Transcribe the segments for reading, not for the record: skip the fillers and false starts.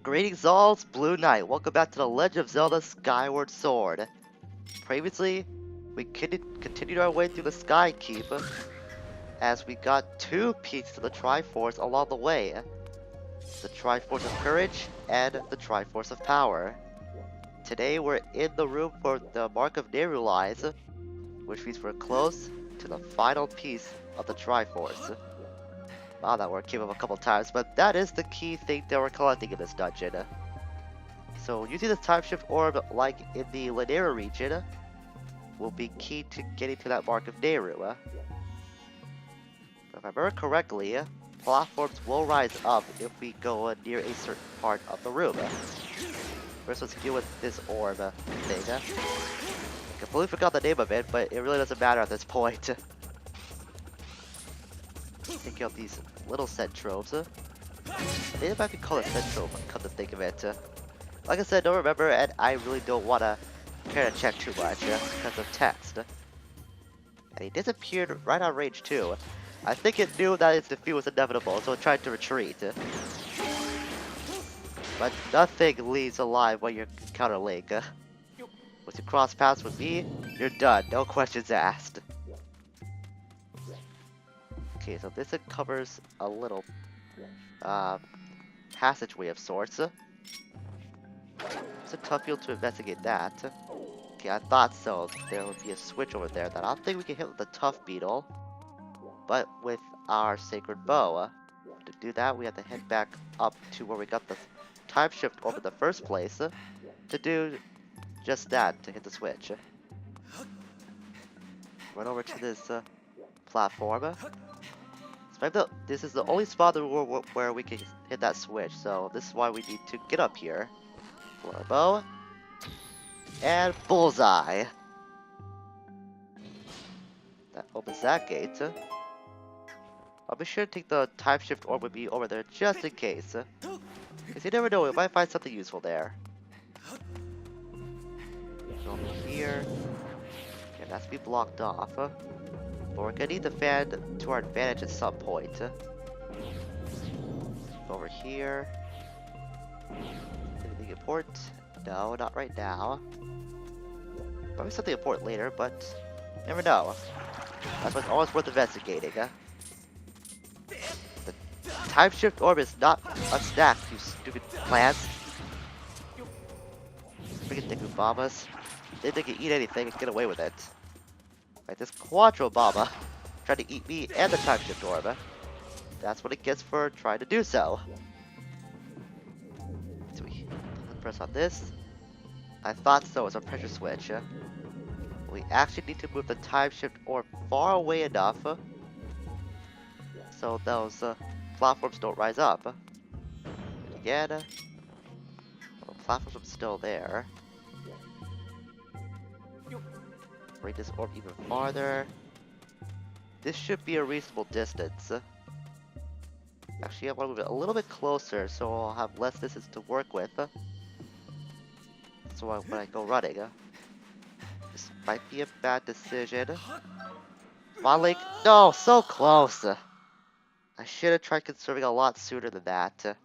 Greetings all, it's Blue Knight. Welcome back to the Legend of Zelda Skyward Sword. Previously, we continued our way through the Sky Keep as we got two pieces of the Triforce along the way. The Triforce of Courage and the Triforce of Power. Today we're in the room where the Mark of Nehru lies, which means we're close to the final piece of the Triforce. Wow, that word came up a couple times, but that is the key thing that we're collecting in this dungeon. So using this time shift orb like in the Lanera region will be key to getting to that Mark of Nehru. If I remember correctly, platforms will rise up if we go near a certain part of the room. First, let's deal with this orb thing. I completely forgot the name of it, but it really doesn't matter at this point. Take out these little centroves. They might be called a centrove, come to think of it. Like I said, don't remember, and I really don't want to care to check too much because of text. And he disappeared right on range too. I think it knew that its defeat was inevitable, so it tried to retreat. But nothing leaves alive when you encounter Link. Once you cross paths with me, you're done, no questions asked. Okay, so this covers a little passageway of sorts. It's a tough field to investigate that. Okay, I thought so. There would be a switch over there that I don't think we can hit with the tough beetle, but with our sacred bow. To do that, we have to head back up to where we got the time shift orb in the first place to do just that, to hit the switch. Run over to this platform. This is the only spot in the world where we can hit that switch, so this is why we need to get up here. Pull our bow. And bullseye! That opens that gate. I'll be sure to take the time shift orb with me over there just in case. Because you never know, we might find something useful there. Go over here. Okay, that's be blocked off. But we're gonna need the fan to our advantage at some point. Go over here. Anything important? No, not right now. Probably something important later, but never know. That's why it's always worth investigating. The time shift orb is not unstacked, you stupid plants. Freaking Deku Bombas. They can eat anything and get away with it. Like this Quadro Bomba tried to eat me and the time shift orb. That's what it gets for trying to do so. So we press on this. I thought so, it's a pressure switch. We actually need to move the time shift orb far away enough so those platforms don't rise up. And again, the platforms are still there. Bring this orb even farther. This should be a reasonable distance. Actually, I want to move it a little bit closer so I'll have less distance to work with. So when I go running, this might be a bad decision. Finally, no, so close. I should have tried conserving a lot sooner than that.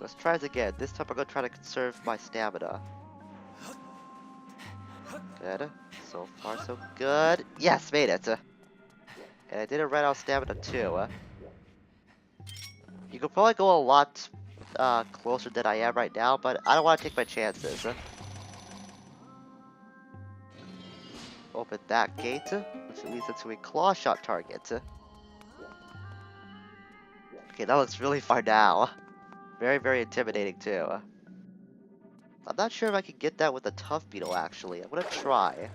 Let's try this again. This time I'm gonna try to conserve my stamina. Good. So far, so good. Yes, made it. And I didn't run out of stamina too. You could probably go a lot closer than I am right now, but I don't want to take my chances. Open that gate, which leads into a claw shot target. Okay, that looks really far now. Very, very intimidating too. I'm not sure if I can get that with a tough beetle actually. I'm gonna try.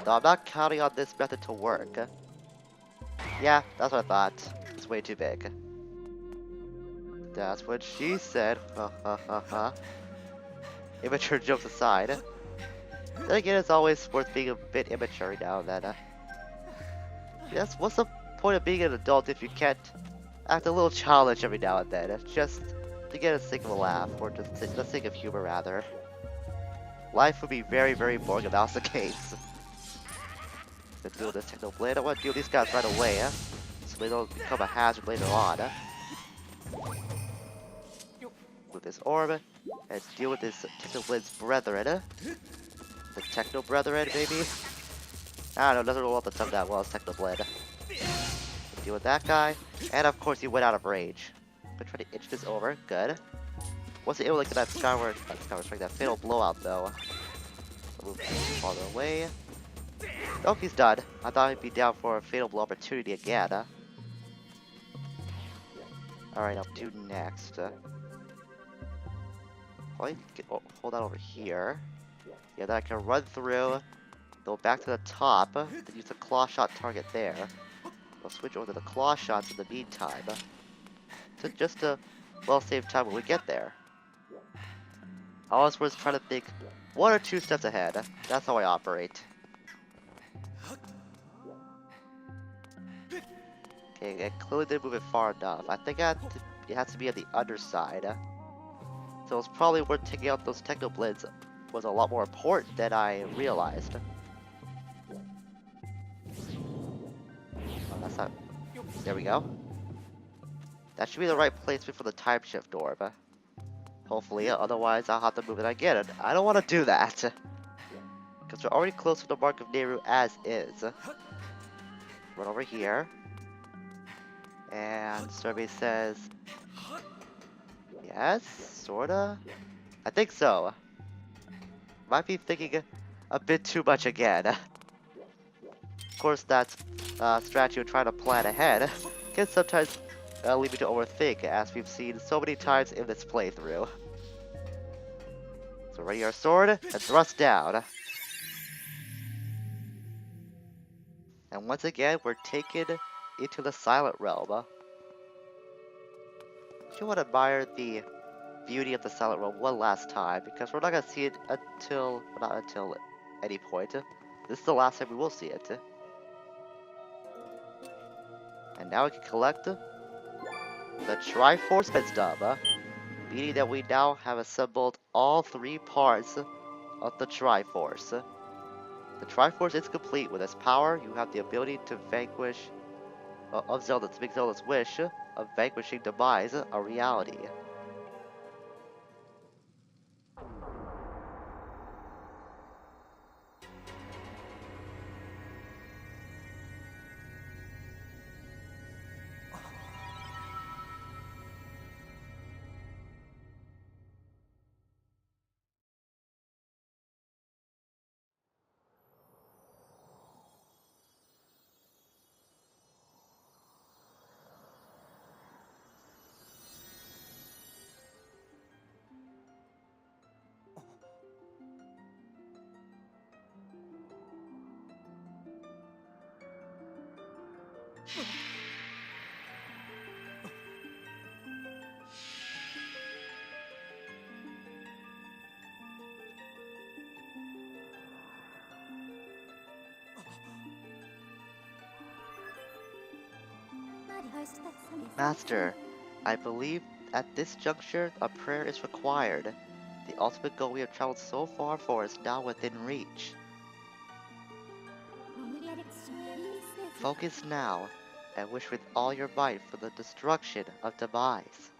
Though I'm not counting on this method to work. Yeah, that's what I thought. It's way too big. That's what she said. Ha ha ha ha. Immature jokes aside. Then again, it's always worth being a bit immature now and then. Yes, what's the point of being an adult if you can't act a little childish every now and then? Just to get a sake of a laugh, or just the sake of humor rather. Life would be very, very boring if that was the case. To deal with this Techno Blade, I want to deal with these guys right away, so they don't become a hazard later on. with this orb. Let's deal with this Technoblitz brethren. The Techno brethren, maybe? I don't know, doesn't roll off the tongue that well as Technoblade. Deal with that guy. And of course he went out of rage. Gonna try to itch this over. Good. Wasn't able to get that Skyward strike, that fatal blowout though. Move farther away. Oh, he's done. I thought he'd be down for a fatal blow opportunity again. Alright, up to next. Probably hold that over here. Yeah, then I can run through, go back to the top, then use the claw shot target there. We'll switch over to the claw shots in the meantime. So just to, well, save time when we get there. I always was trying to think 1 or 2 steps ahead. That's how I operate. Okay, I clearly didn't move it far enough. I think it has to be at the underside. So it's probably worth taking out those Technoblades was a lot more important than I realized. Oh, that's not... There we go. That should be the right placement for the time shift orb. Hopefully, otherwise I'll have to move it again. I don't want to do that. Because we're already close to the mark of Nehru as is. Run over here. And survey says... Yes, sorta? I think so. Might be thinking a bit too much again. Of course, that's strategy of trying to plan ahead can sometimes lead me to overthink, as we've seen so many times in this playthrough. So ready our sword, and thrust down. And once again, we're taken into the Silent Realm. I do want to admire the beauty of the Silent Realm one last time, because we're not going to see it until, well, not until any point. This is the last time we will see it. And now we can collect the Triforce Stub, meaning that we now have assembled all 3 parts of the Triforce. The Triforce is complete. With its power, you have the ability to vanquish, of Zelda, to make Zelda's wish of vanquishing demise a reality. Master, I believe at this juncture a prayer is required. The ultimate goal we have traveled so far for is now within reach. Focus now, and wish with all your might for the destruction of demise.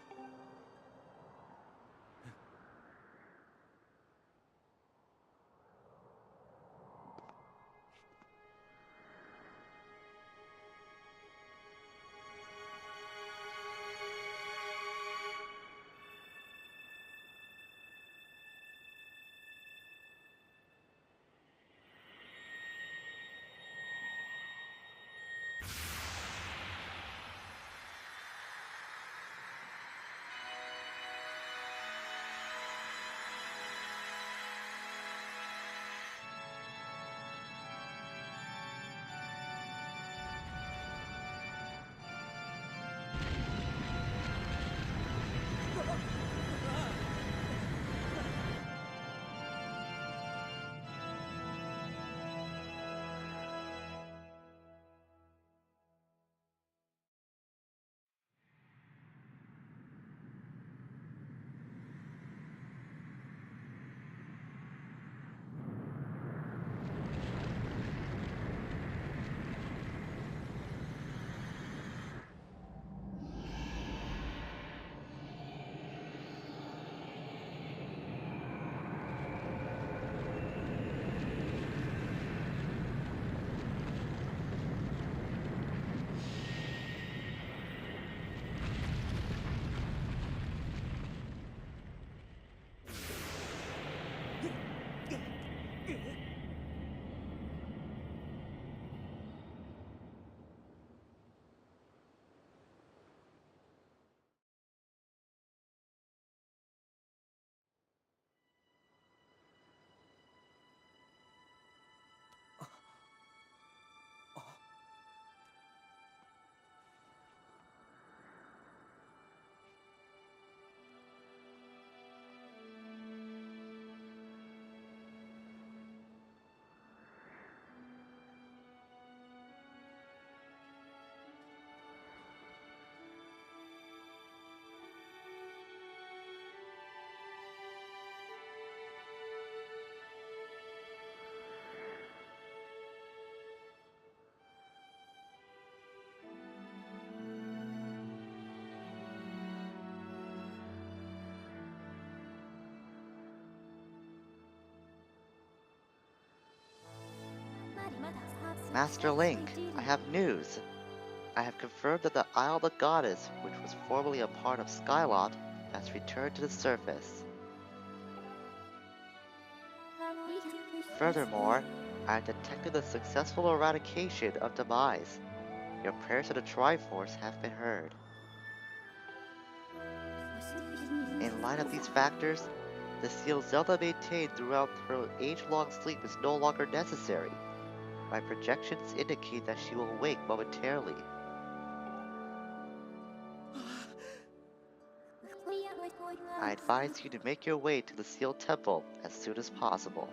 Master Link, I have news. I have confirmed that the Isle of the Goddess, which was formerly a part of Skylot, has returned to the surface. Furthermore, I have detected the successful eradication of Demise. Your prayers to the Triforce have been heard. In light of these factors, the seal Zelda maintained throughout her age-long sleep is no longer necessary. My projections indicate that she will awake momentarily. I advise you to make your way to the sealed temple as soon as possible.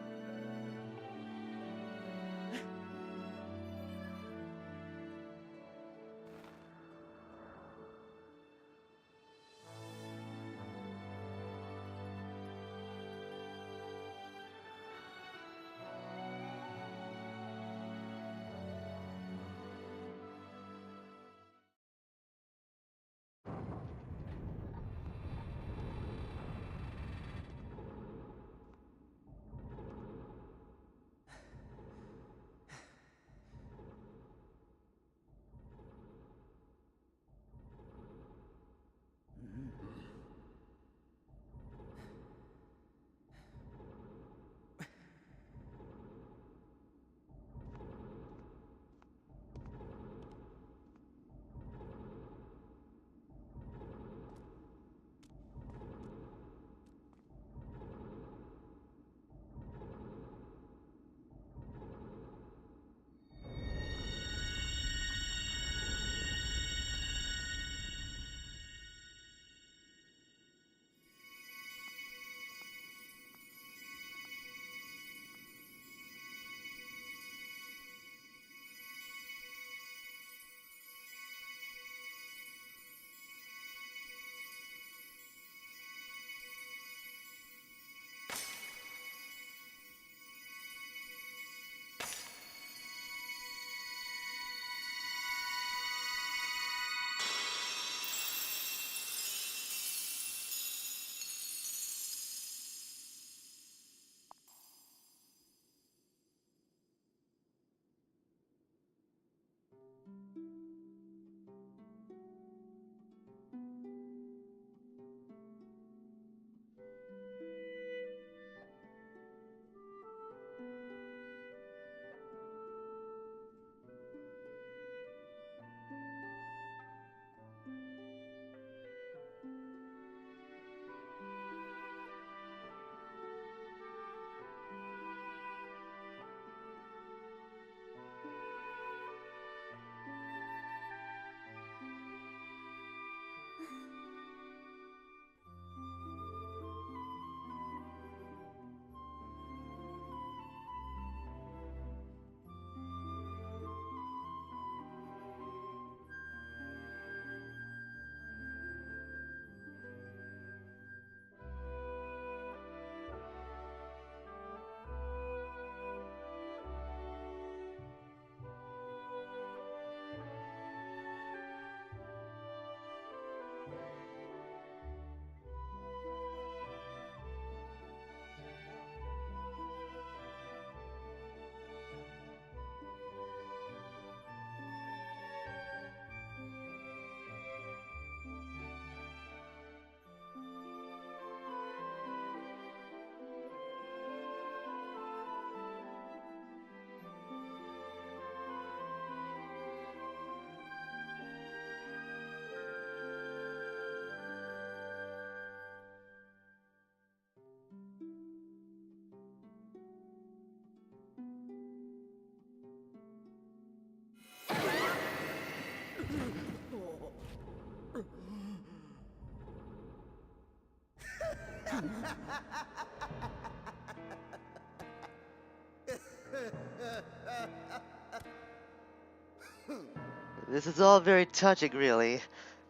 This is all very touching, really,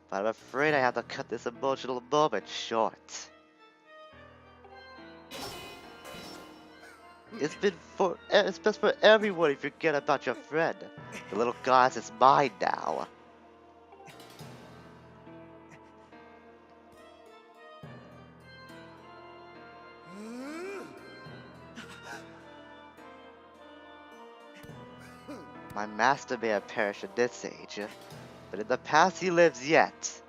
but I'm afraid I have to cut this emotional moment short. It's best for everyone if you forget about your friend. The little goddess is mine now. My master may have perished in this age, but in the past he lives yet.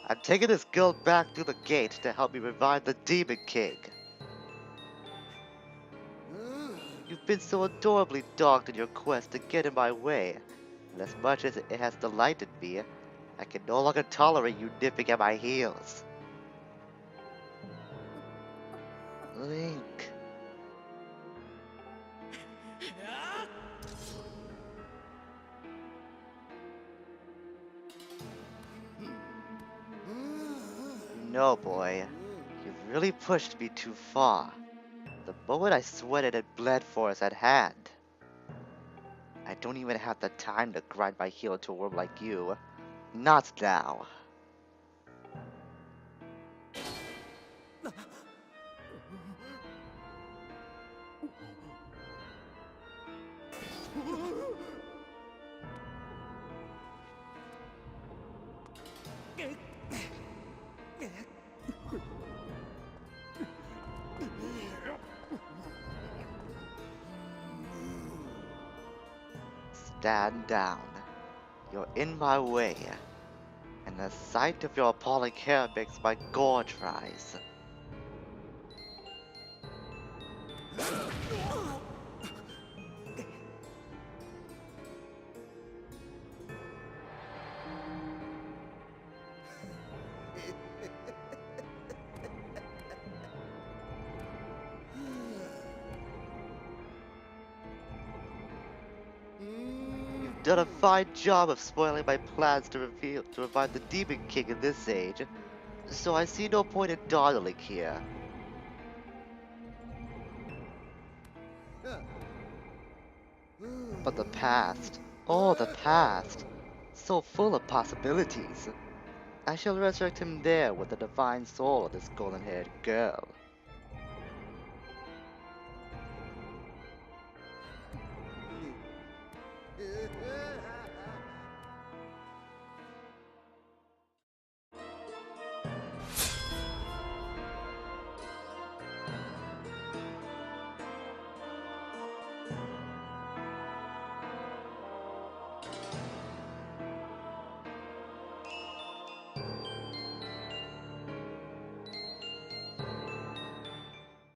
I'm taking this girl back through the gate to help me revive the Demon King. You've been so adorably dogged in your quest to get in my way, and as much as it has delighted me, I can no longer tolerate you nipping at my heels. Link. No, boy. You've really pushed me too far. The moment I sweated and bled for is at hand. I don't even have the time to grind my heel into a worm like you. Not now. Stand down. You're in my way, and the sight of your appalling hair makes my gorge rise. You've done a fine job of spoiling my plans to revive the Demon King in this age, so I see no point in dawdling here. But the past, oh the past, so full of possibilities. I shall resurrect him there with the divine soul of this golden-haired girl.